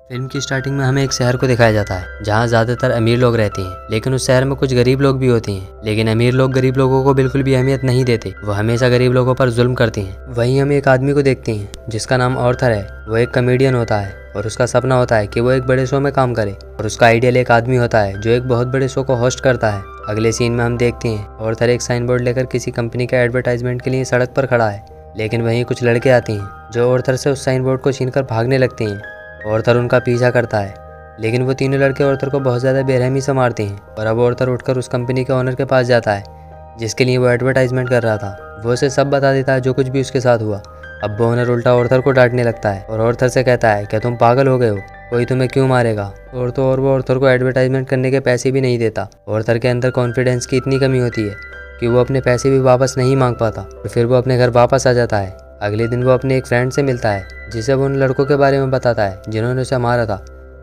Film की starting में हमें एक शहर को दिखाया जाता है जहाँ ज़्यादातर अमीर लोग रहते हैं, लेकिन उस शहर में कुछ गरीब लोग भी होते हैं। लेकिन अमीर लोग गरीब लोगों को बिल्कुल भी अहमियत नहीं देते, वो हमेशा गरीब लोगों पर जुल्म करते हैं। वहीं हम एक आदमी को देखते हैं जिसका नाम ऑर्थर है। वो एक कॉमेडियन होता है और उसका सपना होता है कि वो एक बड़े शो में काम करे, और उसका आइडियल एक आदमी होता है जो एक बहुत बड़े शो को होस्ट करता है। अगले सीन में हम देखते हैं ऑर्थर एक साइन बोर्ड लेकर किसी कंपनी के एडवर्टाइजमेंट के लिए सड़क पर खड़ा है, लेकिन वहीं कुछ लड़के आते हैं जो ऑर्थर से उस साइन बोर्ड को छीनकर भागने लगते हैं। ऑर्थर उनका पीछा करता है, लेकिन वो तीनों लड़के ऑर्थर को बहुत ज़्यादा बेरहमी से मारते हैं। और अब ऑर्थर उठकर उस कंपनी के ओनर के पास जाता है जिसके लिए वो एडवर्टाइजमेंट कर रहा था। वो उसे सब बता देता है जो कुछ भी उसके साथ हुआ। अब वो ओनर उल्टा ऑर्थर को डांटने लगता है और ऑर्थर से कहता है क्या तुम पागल हो गए हो, कोई तुम्हें क्यों मारेगा। और तो और वो ऑर्थर को एडवर्टाइजमेंट करने के पैसे भी नहीं देता। ऑर्थर के अंदर कॉन्फिडेंस की इतनी कमी होती है कि वो अपने पैसे भी वापस नहीं मांग पाता, तो फिर वो अपने घर वापस आ जाता है। अगले दिन वो अपने एक फ्रेंड से मिलता है जिसे वो उन लड़कों के बारे में बताता है जिन्होंने उसे मारा था।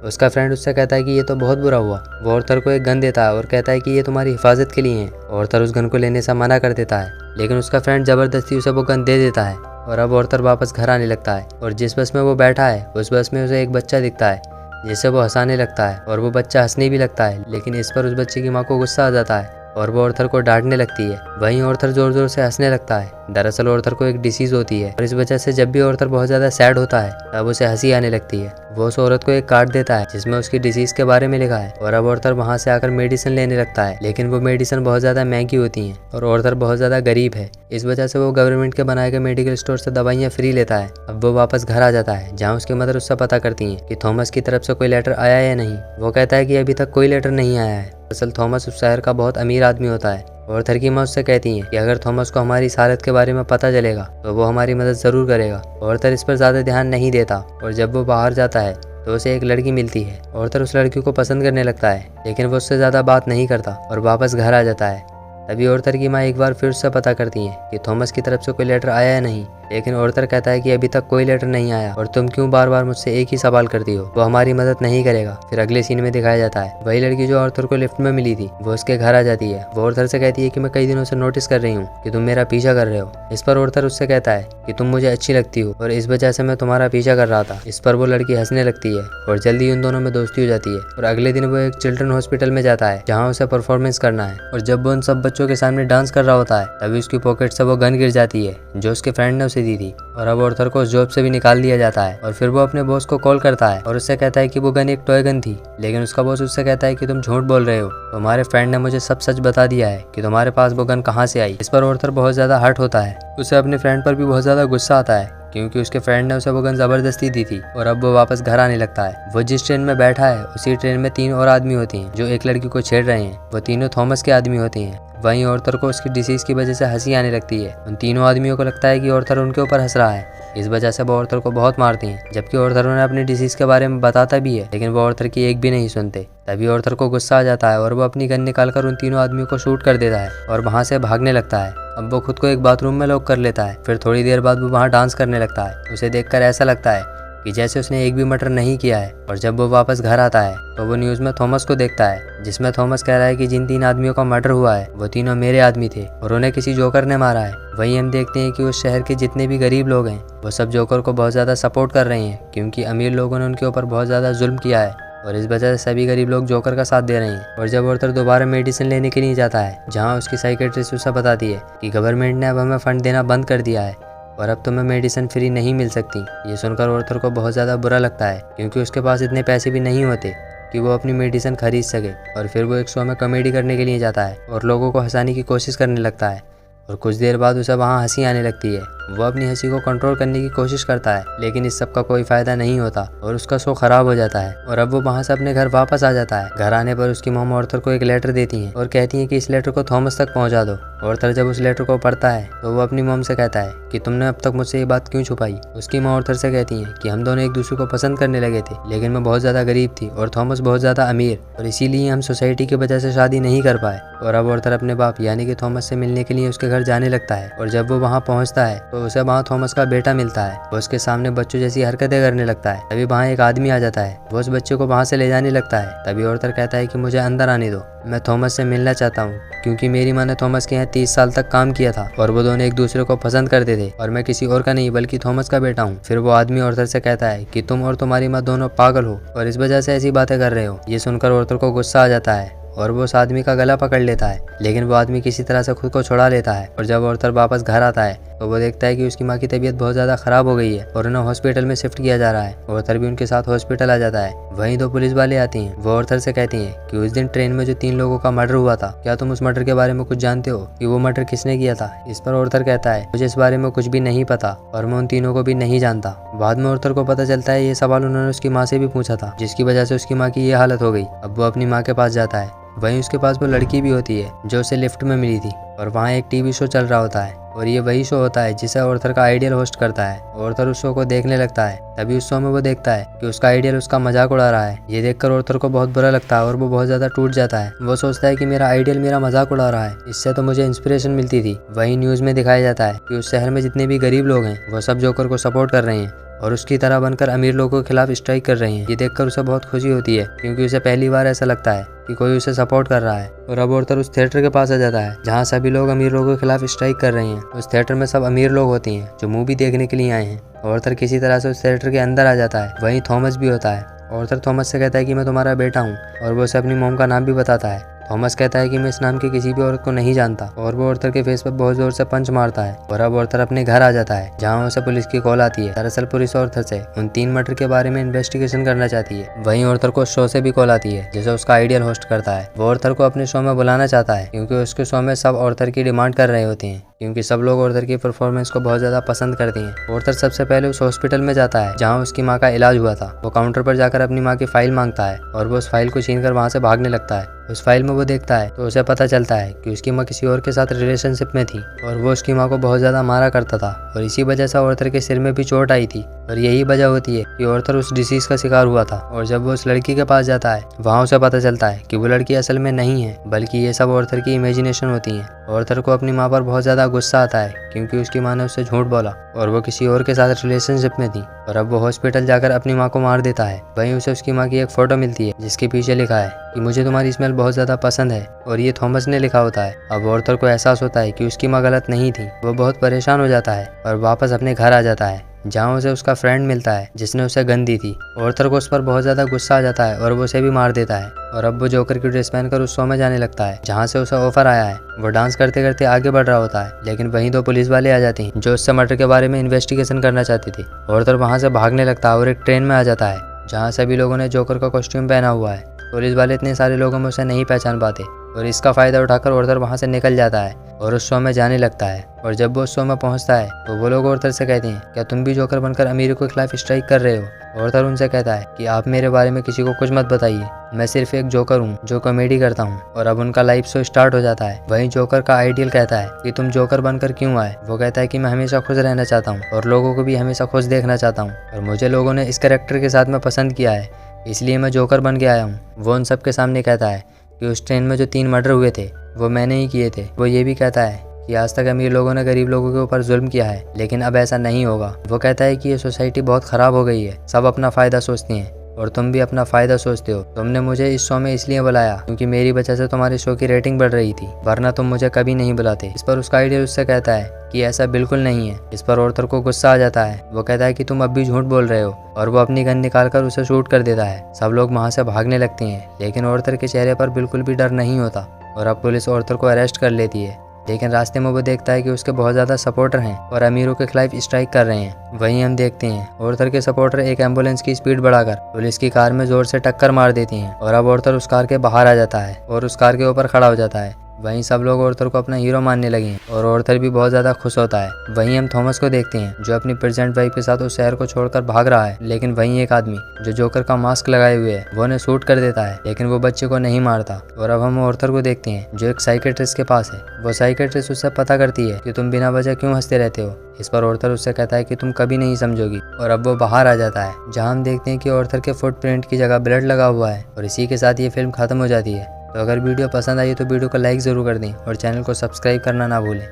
उसका फ्रेंड उससे कहता है कि ये तो बहुत बुरा हुआ। वो ऑर्थर को एक गन देता है और कहता है कि ये तुम्हारी हिफाजत के लिए है। ऑर्थर उस गन को लेने से मना कर देता है, लेकिन उसका फ्रेंड ज़बरदस्ती उसे वो गन दे देता है। और अब ऑर्थर वापस घर आने लगता है और जिस बस में वो बैठा है उस बस में उसे एक बच्चा दिखता है जिससे वो हंसाने लगता है, और वो बच्चा हंसने भी लगता है। लेकिन इस पर उस बच्चे की माँ को गुस्सा आ जाता है और वो ऑर्थर को डांटने लगती है। वहीं ऑर्थर जोर जोर से हंसने लगता है। दरअसल ऑर्थर को एक डिसीज़ होती है और इस वजह से जब भी ऑर्थर बहुत ज़्यादा सैड होता है तब उसे हंसी आने लगती है। वो उस औरत को एक कार्ड देता है जिसमें उसकी डिसीज़ के बारे में लिखा है, और अब ऑर्थर वहाँ से आकर मेडिसिन लेने लगता है, लेकिन वो मेडिसिन बहुत ज़्यादा महंगी होती हैं और ऑर्थर बहुत ज़्यादा गरीब है। इस वजह से वो गवर्नमेंट के बनाए गए मेडिकल स्टोर से दवाइयाँ फ्री लेता है। अब वो वापस घर आ जाता है जहाँ उसकी मदर उससे पता करती है कि थॉमस की तरफ से कोई लेटर आया या नहीं। वो कहता है कि अभी तक कोई लेटर नहीं आया है। दरअसल थॉमस उस शहर का बहुत अमीर आदमी होता है। ऑर्थर की माँ उससे कहती है कि अगर थॉमस को हमारी इस हालत के बारे में पता चलेगा तो वो हमारी मदद ज़रूर करेगा। ऑर्थर इस पर ज़्यादा ध्यान नहीं देता, और जब वो बाहर जाता है तो उसे एक लड़की मिलती है। ऑर्थर उस लड़की को पसंद करने लगता है, लेकिन वो उससे ज़्यादा बात नहीं करता और वापस घर आ जाता है। तभी ऑर्थर की माँ एक बार फिर उससे पता करती है कि थॉमस की तरफ से कोई लेटर आया या नहीं, लेकिन ऑर्थर कहता है कि अभी तक कोई लेटर नहीं आया और तुम क्यों बार बार मुझसे एक ही सवाल करती हो, वो हमारी मदद नहीं करेगा। फिर अगले सीन में दिखाया जाता है वही लड़की जो ऑर्थर को लिफ्ट में मिली थी वो उसके घर आ जाती है। वो ऑर्थर से कहती है कि मैं कई दिनों से नोटिस कर रही हूँ कि तुम मेरा पीछा कर रहे हो। इस पर ऑर्थर उससे कहता है कि तुम मुझे अच्छी लगती हो और इस वजह से मैं तुम्हारा पीछा कर रहा था। इस पर वो लड़की हंसने लगती है और जल्दी उन दोनों में दोस्ती हो जाती है। और अगले दिन वो एक चिल्ड्रन हॉस्पिटल में जाता है जहाँ उसे परफॉर्मेंस करना है, और जब वो उन सब बच्चों के सामने डांस कर रहा होता है तभी उसकी पॉकेट से वो गन गिर जाती है जो उसके फ्रेंड ने उसे दी थी। और अब ऑर्थर को उस जॉब से भी निकाल दिया जाता है। और फिर वो अपने बॉस को कॉल करता है और उससे कहता है कि वो गन एक टॉय गन थी, लेकिन उसका बॉस उससे कहता है कि तुम झूठ बोल रहे हो, तुम्हारे फ्रेंड ने मुझे सब सच बता दिया है कि तुम्हारे पास वो गन कहाँ से आई। इस पर ऑर्थर बहुत ज़्यादा हर्ट होता है। उसे अपने फ्रेंड पर भी बहुत ज़्यादा गुस्सा आता है क्योंकि उसके फ्रेंड ने उसे वो गन ज़बरदस्ती दी थी। और अब वो वापस घर आने लगता है। वो जिस ट्रेन में बैठा है उसी ट्रेन में 3 और आदमी होते हैं जो एक लड़की को छेड़ रहे हैं। वो तीनों थॉमस के आदमी होते हैं। वहीं ऑर्थर को उसकी डिसीज़ की वजह से हंसी आने लगती है। उन तीनों आदमियों को लगता है कि ऑर्थर उनके ऊपर हंस रहा है, इस वजह से वो ऑर्थर को बहुत मारते हैं, जबकि ऑर्थर उन्हें अपनी डिसीज़ के बारे में बताता भी है, लेकिन वो ऑर्थर की एक भी नहीं सुनते। तभी ऑर्थर को गुस्सा आ जाता है और वो अपनी गन निकालकर उन तीनों आदमियों को शूट कर देता है और वहाँ से भागने लगता है। अब वो खुद को एक बाथरूम में लॉक कर लेता है। फिर थोड़ी देर बाद वो वहाँ डांस करने लगता है। उसे देखकर ऐसा लगता है कि जैसे उसने एक भी मर्डर नहीं किया है। और जब वो वापस घर आता है तो वो न्यूज़ में थॉमस को देखता है जिसमें थॉमस कह रहा है कि जिन 3 आदमियों का मर्डर हुआ है वो तीनों मेरे आदमी थे और उन्हें किसी जोकर ने मारा है। वहीं हम देखते हैं कि उस शहर के जितने भी गरीब लोग हैं वो सब जोकर को बहुत ज़्यादा सपोर्ट कर रहे हैं क्योंकि अमीर लोगों ने उनके ऊपर बहुत ज़्यादा जुल्म किया है, और इस वजह से सभी गरीब लोग जोकर का साथ दे रहे हैं। और जब ऑर्थर दोबारा मेडिसिन लेने के लिए जाता है जहाँ उसकी साइकेट्रिस्ट उसे बताती है कि गवर्नमेंट ने अब हमें फंड देना बंद कर दिया है और अब तुम्हें मेडिसिन फ्री नहीं मिल सकती। ये सुनकर ऑर्थर को बहुत ज़्यादा बुरा लगता है क्योंकि उसके पास इतने पैसे भी नहीं होते कि वो अपनी मेडिसिन खरीद सके। और फिर वो एक शो में कॉमेडी करने के लिए जाता है और लोगों को हंसाने की कोशिश करने लगता है, और कुछ देर बाद उसे वहाँ हंसी आने लगती है। वो अपनी हंसी को कंट्रोल करने की कोशिश करता है, लेकिन इस सब का कोई फ़ायदा नहीं होता और उसका शो ख़राब हो जाता है। और अब वो वहाँ से अपने घर वापस आ जाता है। घर आने पर उसकी मॉम ऑर्थर को एक लेटर देती हैं और कहती हैं कि इस लेटर को थॉमस तक पहुँचा दो। ऑर्थर जब उस लेटर को पढ़ता है तो वो अपनी मॉम से कहता है कि तुमने अब तक मुझसे ये बात क्यों छुपाई। उसकी माँ ऑर्थर से कहती हैं कि हम दोनों एक दूसरे को पसंद करने लगे थे, लेकिन मैं बहुत ज़्यादा गरीब थी और थॉमस बहुत ज़्यादा अमीर, और इसीलिए हम सोसाइटी की वजह से शादी नहीं कर पाए। और अब ऑर्थर अपने बाप यानी कि थॉमस से मिलने के लिए उसके घर घर जाने लगता है और जब वो वहाँ पहुँचता है तो उसे वहाँ थॉमस का बेटा मिलता है। वो उसके सामने बच्चों जैसी हरकतें करने लगता है। तभी वहाँ एक आदमी आ जाता है। वो उस बच्चे को वहाँ से ले जाने लगता है। तभी ऑर्थर कहता है कि मुझे अंदर आने दो, मैं थॉमस से मिलना चाहता हूँ, क्योंकि मेरी माँ ने थॉमस के यहाँ 30 साल तक काम किया था और वो दोनों एक दूसरे को पसंद करते थे और मैं किसी और का नहीं बल्कि थॉमस का बेटा हूँ। फिर वो आदमी ऑर्थर से कहता है कि तुम और तुम्हारी माँ दोनों पागल हो और इस वजह से ऐसी बातें कर रहे हो। ये सुनकर ऑर्थर को गुस्सा आ जाता है और वो उस आदमी का गला पकड़ लेता है, लेकिन वो आदमी किसी तरह से खुद को छुड़ा लेता है। और जब ऑर्थर वापस घर आता है तो वो देखता है कि उसकी माँ की तबीयत बहुत ज़्यादा खराब हो गई है और उन्हें हॉस्पिटल में शिफ्ट किया जा रहा है। ऑर्थर भी उनके साथ हॉस्पिटल आ जाता है। वहीं 2 पुलिस वाले आती हैं। वो ऑर्थर से कहती हैं कि उस दिन ट्रेन में जो 3 लोगों का मर्डर हुआ था, क्या तुम उस मर्डर के बारे में कुछ जानते हो कि वो मर्डर किसने किया था? इस पर ऑर्थर कहता है मुझे इस बारे में कुछ भी नहीं पता और मैं उन तीनों को भी नहीं जानता। बाद में ऑर्थर को पता चलता है ये सवाल उन्होंने उसकी माँ से भी पूछा था, जिसकी वजह से उसकी माँ की ये हालत हो गई। अब वो अपनी माँ के पास जाता है। वहीं उसके पास वो लड़की भी होती है जो उसे लिफ्ट में मिली थी और वहाँ एक टीवी शो चल रहा होता है और ये वही शो होता है जिसे ऑर्थर का आइडियल होस्ट करता है। ऑर्थर उस शो को देखने लगता है। तभी उस शो में वो देखता है कि उसका आइडियल उसका मजाक उड़ा रहा है। ये देखकर ऑर्थर को बहुत बुरा लगता है और वो बहुत ज्यादा टूट जाता है। वो सोचता है कि मेरा आइडियल मेरा मजाक उड़ा रहा है, इससे तो मुझे इंस्पिरेशन मिलती थी। वही न्यूज में दिखाया जाता है कि उस शहर में जितने भी गरीब लोग हैं वो सब जोकर को सपोर्ट कर रहे हैं और उसकी तरह बनकर अमीर लोगों के खिलाफ स्ट्राइक कर रहे हैं। ये देखकर उसे बहुत खुशी होती है, क्योंकि उसे पहली बार ऐसा लगता है कि कोई उसे सपोर्ट कर रहा है। और अब ऑर्थर उस थिएटर के पास आ जाता है जहाँ सभी लोग अमीर लोगों के खिलाफ स्ट्राइक कर रहे हैं। उस थिएटर में सब अमीर लोग होते हैं जो मूवी देखने के लिए आए हैं। ऑर्थर किसी तरह से उस थिएटर के अंदर आ जाता है। वहीं थॉमस भी होता है। ऑर्थर थॉमस से कहता है कि मैं तुम्हारा बेटा हूँ और वो उसे अपनी मॉम का नाम भी बताता है। थॉमस कहता है कि मैं इस नाम की किसी भी औरत को नहीं जानता और वो ऑर्थर के फेस पर बहुत जोर से पंच मारता है। और अब ऑर्थर अपने घर आ जाता है जहाँ उसे पुलिस की कॉल आती है। दरअसल पुलिस ऑर्थर से उन 3 मर्डर के बारे में इन्वेस्टिगेशन करना चाहती है। वहीं ऑर्थर को शो से भी कॉल आती है जिसे उसका आइडियल होस्ट करता है। वो ऑर्थर को अपने शो में बुलाना चाहता है क्योंकि उसके शो में सब ऑर्थर की डिमांड कर रहे होते हैं, क्योंकि सब लोग ऑर्थर की परफॉर्मेंस को बहुत ज्यादा पसंद करते हैं। ऑर्थर सबसे पहले उस हॉस्पिटल में जाता है जहाँ उसकी माँ का इलाज हुआ था। वो काउंटर पर जाकर अपनी माँ की फाइल मांगता है और वो उस फाइल को छीनकर वहाँ से भागने लगता है। उस फाइल में वो देखता है तो उसे पता चलता है कि उसकी माँ किसी और के साथ रिलेशनशिप में थी और वो उसकी माँ को बहुत ज्यादा मारा करता था और इसी वजह से ऑर्थर के सिर में भी चोट आई थी और यही वजह होती है कि ऑर्थर उस डिसीज का शिकार हुआ था। और जब वो उस लड़की के पास जाता है वहाँ उसे पता चलता है कि वो लड़की असल में नहीं है, बल्कि ये सब ऑर्थर की इमेजिनेशन होती है। ऑर्थर को अपनी माँ पर बहुत ज्यादा गुस्सा आता है क्योंकि उसकी माँ ने उससे झूठ बोला और वो किसी और के साथ रिलेशनशिप में थी और अब वो हॉस्पिटल जाकर अपनी माँ को मार देता है। वहीं उसे उसकी माँ की एक फोटो मिलती है जिसके पीछे लिखा है कि मुझे तुम्हारी स्मेल बहुत ज्यादा पसंद है और ये थॉमस ने लिखा होता है। अब ऑर्थर को एहसास होता है कि उसकी माँ गलत नहीं थी। वो बहुत परेशान हो जाता है और वापस अपने घर आ जाता है जहाँ उसे उसका फ्रेंड मिलता है जिसने उसे गन दी थी। ऑर्थर को उस पर बहुत ज्यादा गुस्सा आ जाता है और वो उसे भी मार देता है। और अब वो जोकर की ड्रेस पहनकर उस शो में जाने लगता है जहाँ से उसे ऑफर आया है। वो डांस करते करते आगे बढ़ रहा होता है, लेकिन वहीं 2 पुलिस वाले आ जाते हैं जो उससे मर्डर के बारे में इन्वेस्टिगेशन करना चाहते थे। ऑर्थर वहाँ से भागने लगता है और एक ट्रेन में आ जाता है जहाँ सभी लोगों ने जोकर का कॉस्ट्यूम पहना हुआ है। पुलिस वाले इतने सारे लोगों में उसे नहीं पहचान पाते और इसका फायदा उठाकर ऑर्थर वहाँ से निकल जाता है और उस शो में जाने लगता है। और जब वो उस शो में पहुँचता है तो वो लोग ऑर्थर से कहते हैं क्या तुम भी जोकर बनकर अमीरों के खिलाफ स्ट्राइक कर रहे हो? ऑर्थर उनसे कहता है कि आप मेरे बारे में किसी को कुछ मत बताइए, मैं सिर्फ एक जोकर हूँ जो कॉमेडी करता हूँ। और अब उनका लाइव शो स्टार्ट हो जाता है। वहीं जोकर का आइडियल कहता है कि तुम जोकर बनकर क्यों आए? वो कहता है कि मैं हमेशा खुश रहना चाहता हूँ और लोगों को भी हमेशा खुश देखना चाहता हूँ और मुझे लोगों ने इस कैरेक्टर के साथ में पसंद किया है, इसलिए मैं जोकर बन के आया हूँ। वो उन सबके सामने कहता है कि उस ट्रेन में जो 3 मर्डर हुए थे वो मैंने ही किए थे। वो ये भी कहता है कि आज तक अमीर लोगों ने गरीब लोगों के ऊपर जुल्म किया है, लेकिन अब ऐसा नहीं होगा। वो कहता है कि ये सोसाइटी बहुत खराब हो गई है, सब अपना फायदा सोचते हैं और तुम भी अपना फायदा सोचते हो। तुमने मुझे इस शो में इसलिए बुलाया क्योंकि मेरी वजह से तुम्हारे शो की रेटिंग बढ़ रही थी, वरना तुम मुझे कभी नहीं बुलाते। इस पर उसका आइडियल उससे कहता है कि ऐसा बिल्कुल नहीं है। इस पर ऑर्थर को गुस्सा आ जाता है। वो कहता है कि तुम अब भी झूठ बोल रहे हो और वो अपनी गन निकालकर उसे शूट कर देता है। सब लोग वहाँ से भागने लगते हैं, लेकिन ऑर्थर के चेहरे पर बिल्कुल भी डर नहीं होता और अब पुलिस ऑर्थर को अरेस्ट कर लेती है। लेकिन रास्ते में वो देखता है कि उसके बहुत ज्यादा सपोर्टर हैं और अमीरों के खिलाफ स्ट्राइक कर रहे हैं। वहीं हम देखते हैं ऑर्थर के सपोर्टर एक एम्बुलेंस की स्पीड बढ़ाकर पुलिस की कार में जोर से टक्कर मार देती हैं और अब ऑर्थर उस कार के बाहर आ जाता है और उस कार के ऊपर खड़ा हो जाता है। वहीं सब लोग ऑर्थर को अपना हीरो मानने लगे हैं और ऑर्थर भी बहुत ज्यादा खुश होता है। वहीं हम थॉमस को देखते हैं जो अपनी प्रेजेंट वाइफ के साथ उस शहर को छोड़कर भाग रहा है, लेकिन वहीं एक आदमी जो जोकर का मास्क लगाए हुए है वो उन्हें शूट कर देता है, लेकिन वो बच्चे को नहीं मारता। और अब हम ऑर्थर को देखते हैं जो एक साइकेट्रिस्ट के पास है। वो साइकेट्रिस्ट उससे पता करती है कि तुम बिना वजह क्यों हंसते रहते हो। इस पर ऑर्थर उससे कहता है कि तुम कभी नहीं समझोगी और अब वो बाहर आ जाता है जहाँ हम देखते हैं कि ऑर्थर के फुटप्रिंट की जगह ब्लड लगा हुआ है। और इसी के साथ ये फिल्म खत्म हो जाती है। तो अगर वीडियो पसंद आई तो वीडियो को लाइक ज़रूर कर दें और चैनल को सब्सक्राइब करना ना भूलें।